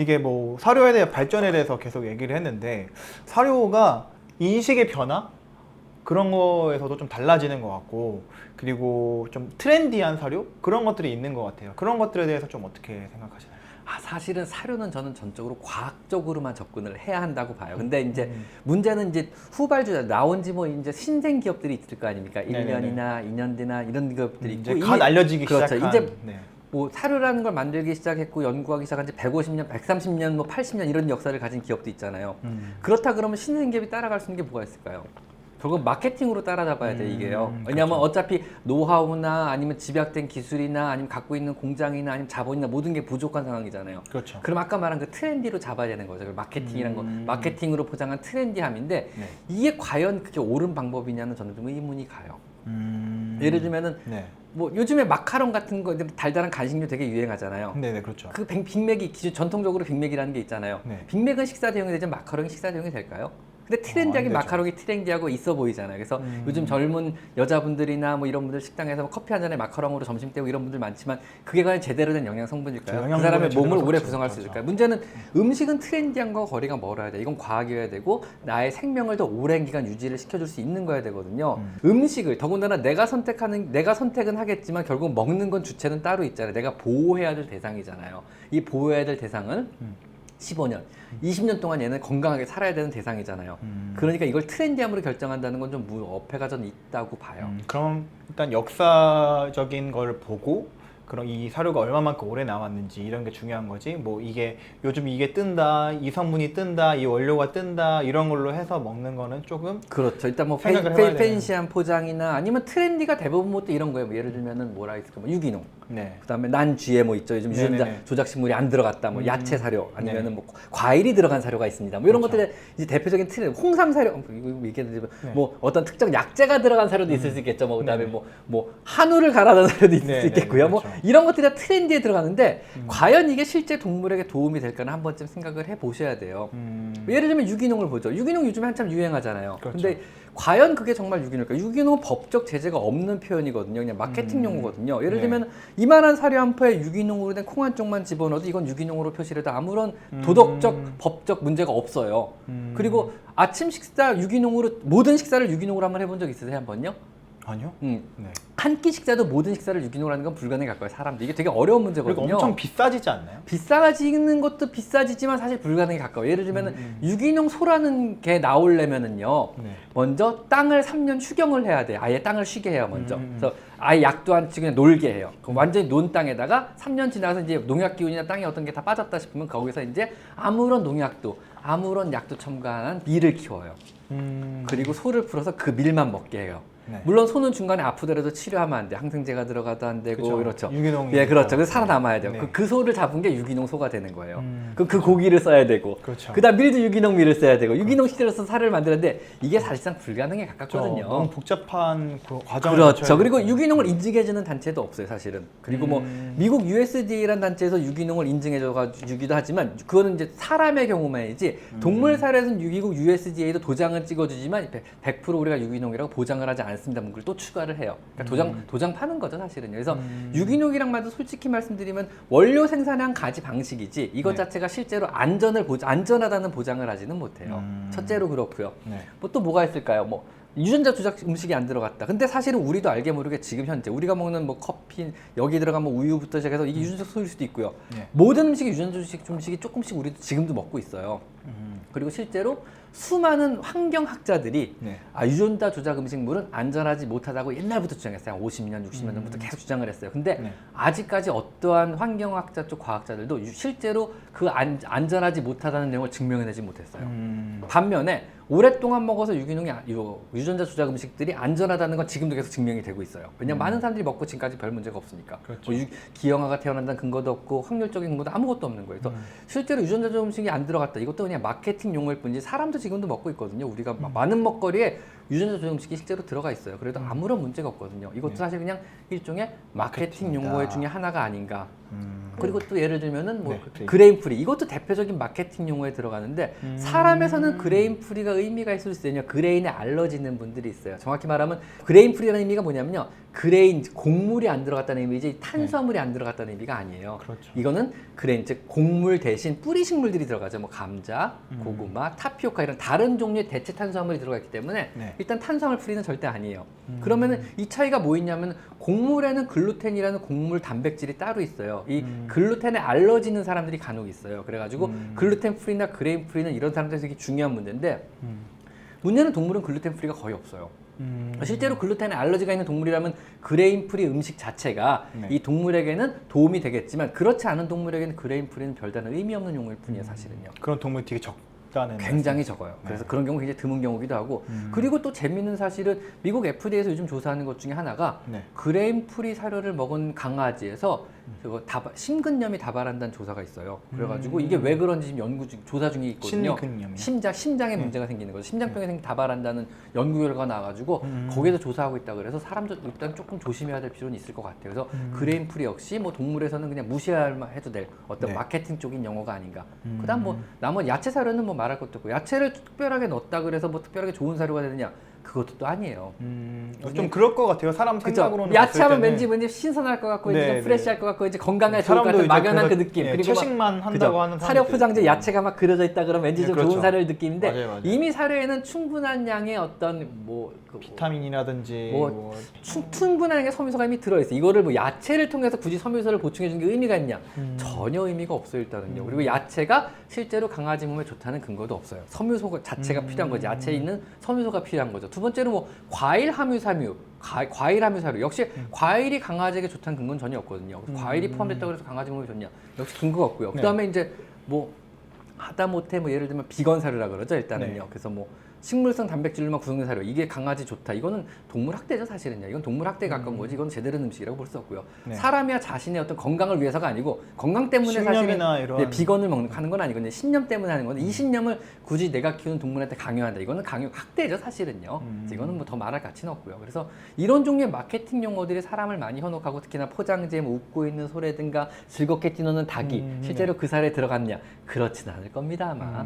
이게 뭐 사료에 대해 발전에 대해서 계속 얘기를 했는데 사료가 인식의 변화 그런 거에서도 좀 달라지는 것 같고 그리고 좀 트렌디한 사료 그런 것들이 있는 것 같아요. 그런 것들에 대해서 좀 어떻게 생각하시나요? 사실은 사료는 저는 전적으로 과학적으로만 접근을 해야 한다고 봐요. 근데 이제 문제는 이제 후발주자 나온 지 뭐 이제 신생 기업들이 있을 거 아닙니까? 네네네. 1년이나 2년 뒤나 이런 기업들이 있고 이제 갓 알려지기 그렇죠. 시작한 이제 네. 뭐 사료라는 걸 만들기 시작했고 연구하기 시작한 지 150년, 130년, 뭐 80년 이런 역사를 가진 기업도 있잖아요. 그렇다 그러면 신생 기업이 따라갈 수 있는 게 뭐가 있을까요? 결국 마케팅으로 따라잡아야 돼 이게요. 왜냐하면 그렇죠. 어차피 노하우나 아니면 집약된 기술이나 아니면 갖고 있는 공장이나 아니면 자본이나 모든 게 부족한 상황이잖아요. 그렇죠. 그럼 아까 말한 그 트렌디로 잡아야 되는 거죠. 그 마케팅이란 거, 마케팅으로 포장한 트렌디함인데 네. 이게 과연 그게 옳은 방법이냐는 저는 좀 의문이 가요. 예를 들면은 네. 뭐 요즘에 마카롱 같은 거 달달한 간식류 되게 유행하잖아요. 네네 그렇죠. 그 빅맥이 기존 전통적으로 빅맥이라는 게 있잖아요. 네. 빅맥은 식사 대용이 되지만 마카롱이 식사 대용이 될까요? 근데 트렌디하게 안 되죠. 마카롱이 트렌디하고 있어 보이잖아요. 그래서 요즘 젊은 여자분들이나 뭐 이런 분들 식당에서 뭐 커피 한 잔에 마카롱으로 점심 때우고 이런 분들 많지만 그게 과연 제대로 된 영양 성분일까요? 그 사람의 몸을 오래 구성할 수 있을까요? 문제는 음식은 트렌디한 거 거리가 멀어야 돼. 이건 과학이어야 되고 나의 생명을 더 오랜 기간 유지를 시켜줄 수 있는 거야 되거든요. 음식을 더군다나 내가 선택은 하겠지만 결국 먹는 건 주체는 따로 있잖아요. 내가 보호해야 될 대상이잖아요. 이 보호해야 될 대상은 15년, 20년 동안 얘는 건강하게 살아야 되는 대상이잖아요. 그러니까 이걸 트렌디함으로 결정한다는 건 좀 어폐가 전 있다고 봐요. 그럼 일단 역사적인 걸 보고 그럼 이 사료가 얼마만큼 오래 남았는지 이런 게 중요한 거지. 뭐 이게 요즘 이게 뜬다, 이 성분이 뜬다, 이 원료가 뜬다 이런 걸로 해서 먹는 거는 조금 그렇죠. 일단 뭐 생각을 해봐야 팬시한 포장이나 아니면 트렌디가 대부분 뭐 또 이런 거예요. 뭐 예를 들면은 뭐라 있을까? 뭐 유기농. 네. 그다음에 난 GMO 있죠. 요즘 유전자 네네네. 조작 식물이 안 들어갔다. 뭐 야채 사료 아니면은 네. 뭐 과일이 들어간 사료가 있습니다. 뭐 이런 그렇죠. 것들이 이제 대표적인 트렌드. 홍삼 사료 이거 얘기해도 네. 뭐 어떤 특정 약재가 들어간 사료도 있을 수 있겠죠. 뭐 그다음에 뭐 한우를 갈아 넣은 사료도 있을 네네, 수 있겠고요. 그렇죠. 뭐 이런 것들이 다 트렌디에 들어가는데 과연 이게 실제 동물에게 도움이 될까는 한 번쯤 생각을 해 보셔야 돼요. 예를 들면 유기농을 보죠. 유기농 요즘에 한참 유행하잖아요. 그렇죠. 근데 과연 그게 정말 유기농일까? 유기농은 법적 제재가 없는 표현이거든요. 그냥 마케팅 용어거든요. 예를 네. 들면 이만한 사료 한 포에 유기농으로 된 콩 한 쪽만 집어넣어도 이건 유기농으로 표시를 해도 아무런 도덕적, 법적 문제가 없어요. 그리고 아침 식사 유기농으로 모든 식사를 유기농으로 한번 해본 적 있으세요? 한 번요? 아니요? 네. 한 끼 식사도 모든 식사를 유기농으로 하는 건 불가능에 가까워요. 사람들 이게 되게 어려운 문제거든요. 그리고 엄청 비싸지지 않나요? 비싸지는 것도 비싸지지만 사실 불가능에 가까워요. 예를 들면 유기농 소라는 게 나오려면은요. 네. 먼저 땅을 3년 휴경을 해야 돼요. 아예 땅을 쉬게 해요, 먼저. 그래서 아예 약도 안 치고 그냥 놀게 해요. 그럼 완전히 논 땅에다가 3년 지나서 이제 농약 기운이나 땅에 어떤 게 다 빠졌다 싶으면 거기서 이제 아무런 농약도, 아무런 약도 첨가한 밀을 키워요. 그리고 소를 풀어서 그 밀만 먹게 해요. 네. 물론 소는 중간에 아프더라도 치료하면 안 돼. 항생제가 들어가도 안 되고 그쵸. 그렇죠. 유기농이니까. 예, 그렇죠. 그래서 살아남아야 돼요. 네. 그 소를 잡은 게 유기농 소가 되는 거예요. 그럼 그 고기를 써야 되고, 그렇죠. 그다음 밀도 유기농 밀을 써야 되고, 유기농 시대로서 살을 만드는데 이게 사실상 불가능에 가깝거든요. 너무 복잡한 그 과정을 그렇죠. 거쳐야 그리고 되고. 유기농을 인증해주는 단체도 없어요, 사실은. 그리고 뭐 미국 USDA라는 단체에서 유기농을 인증해주기도 하지만 그거는 이제 사람의 경우만이지 동물 사료에서는 미국 USDA도 도장을 찍어주지만 100% 우리가 유기농이라고 보장을 하지 않습니다. 문구를 또 추가를 해요. 그러니까 도장 파는 거죠, 사실은요. 그래서 유기농이란 말도 솔직히 말씀드리면 원료 생산한 가지 방식이지 이것 네. 자체가 실제로 안전하다는 보장을 하지는 못해요. 첫째로 그렇고요. 네. 뭐 또 뭐가 있을까요? 뭐 유전자 조작 음식이 안 들어갔다. 근데 사실은 우리도 알게 모르게 지금 현재 우리가 먹는 뭐 커피 여기 들어가면 우유부터 시작해서 이게 유전자 소일 수도 있고요. 네. 모든 음식이 유전자 음식이 조금씩 우리도 지금도 먹고 있어요. 그리고 실제로 수많은 환경학자들이 네. 유전자 조작 음식물은 안전하지 못하다고 옛날부터 주장했어요. 50년, 60년 전부터 계속 주장을 했어요. 근데 네. 아직까지 어떠한 환경학자 쪽 과학자들도 실제로 그 안전하지 못하다는 내용을 증명해내지 못했어요. 반면에 오랫동안 먹어서 유전자 조작 음식들이 안전하다는 건 지금도 계속 증명이 되고 있어요. 왜냐면 많은 사람들이 먹고 지금까지 별 문제가 없으니까. 그렇죠. 뭐 기형아가 태어난다는 근거도 없고 확률적인 근거도 아무것도 없는 거예요. 그래서 실제로 유전자 조작 음식이 안 들어갔다. 이것도 그냥 마케팅 용어일 뿐이지 사람도 지금도 먹고 있거든요. 우리가 많은 먹거리에 유전자 조정 음식이 실제로 들어가 있어요. 그래도 아무런 문제가 없거든요. 이것도 사실 그냥 일종의 마케팅 용어 중에 하나가 아닌가. 그리고 또 예를 들면은 뭐 그레인 프리 이것도 대표적인 마케팅 용어에 들어가는데 사람에서는 그레인 프리가 의미가 있을 수 있냐? 그레인에 알러지 있는 분들이 있어요. 정확히 말하면 그레인 프리라는 의미가 뭐냐면요. 그레인 곡물이 안 들어갔다는 의미지 탄수화물이 안 들어갔다는 의미가 아니에요. 그렇죠. 이거는 그레인 즉 곡물 대신 뿌리 식물들이 들어가죠. 뭐 감자, 고구마, 타피오카 이런 다른 종류의 대체 탄수화물이 들어갔기 때문에 일단 탄수화물 프리는 절대 아니에요. 그러면은 이 차이가 뭐 있냐면 곡물에는 글루텐이라는 곡물 단백질이 따로 있어요. 이 글루텐에 알러지 있는 사람들이 간혹 있어요. 그래가지고 글루텐 프리나 그레인 프리는 이런 사람들에서 되게 중요한 문제인데 문제는 동물은 글루텐 프리가 거의 없어요. 실제로 글루텐에 알러지가 있는 동물이라면 그레인 프리 음식 자체가 이 동물에게는 도움이 되겠지만 그렇지 않은 동물에게는 그레인 프리는 별다른 의미 없는 용어일 뿐이에요, 사실은요. 그런 동물이 되게 적다는 굉장히 적어요. 그래서 그런 경우 굉장히 드문 경우기도 하고 그리고 또 재밌는 사실은 미국 FDA에서 요즘 조사하는 것 중에 하나가 그레인 프리 사료를 먹은 강아지에서 심근염이 다발한다는 조사가 있어요. 그래가지고 이게 왜 그런지 지금 조사 중에 있거든요. 심장에 문제가 생기는 거죠. 심장병에 다발한다는 연구 결과가 나와가지고 거기에서 조사하고 있다 그래서 사람도 일단 조금 조심해야 될 필요는 있을 것 같아요. 그래서 그레인 프리 역시 뭐 동물에서는 그냥 무시해도 될 어떤 마케팅 쪽인 용어가 아닌가. 그다음 뭐 나머지 야채 사료는 뭐 말할 것도 없고 야채를 특별하게 넣었다 그래서 뭐 특별하게 좋은 사료가 되느냐. 그것도 또 아니에요. 좀 그럴 것 같아요. 사람 생각으로는. 야채하면 왠지 신선할 것 같고 이제 좀 프레시할 것 같고 이제 건강에 좋을 것 같은 막연한 그 느낌. 그리고 채식만 한다고 하는 사료 포장재 야채가 막 그려져 있다 그러면 왠지 좀 그렇죠. 좋은 사료를 느끼는데 맞아요. 이미 사료에는 충분한 양의 어떤 비타민이라든지 충분한 양의 섬유소가 이미 들어있어. 이거를 뭐 야채를 통해서 굳이 섬유소를 보충해 주는 게 의미가 있냐? 전혀 의미가 없어요 일단은요. 그리고 야채가 실제로 강아지 몸에 좋다는 근거도 없어요. 섬유소 자체가 필요한 거지. 야채에 있는 섬유소가 필요한 거죠. 두 번째로 뭐 과일 함유 사료 역시 과일이 강아지에게 좋다는 근거는 전혀 없거든요. 과일이 포함됐다고 해서 강아지 몸에 좋냐? 역시 근거가 없고요. 그다음에 이제 뭐 하다못해 뭐 예를 들면 비건 사료라 그러죠 일단은요. 그래서 뭐 식물성 단백질로만 구성된 사료 이게 강아지 좋다 이거는 동물 학대죠 사실은요. 이건 동물 학대에 가까운 거지 이건 제대로 된 음식이라고 볼 수 없고요. 사람이야 자신의 어떤 건강을 위해서가 아니고 건강 때문에 사실은 비건을 하는 건 아니거든요. 신념 때문에 하는 건데 이 신념을 굳이 내가 키우는 동물한테 강요한다 이거는 학대죠 사실은요. 이거는 뭐 더 말할 가치는 없고요. 그래서 이런 종류의 마케팅 용어들이 사람을 많이 현혹하고 특히나 포장지에 뭐 웃고 있는 소라든가 즐겁게 뛰노는 닭이 실제로 그 살에 들어갔냐 그렇진 않을 겁니다 아마.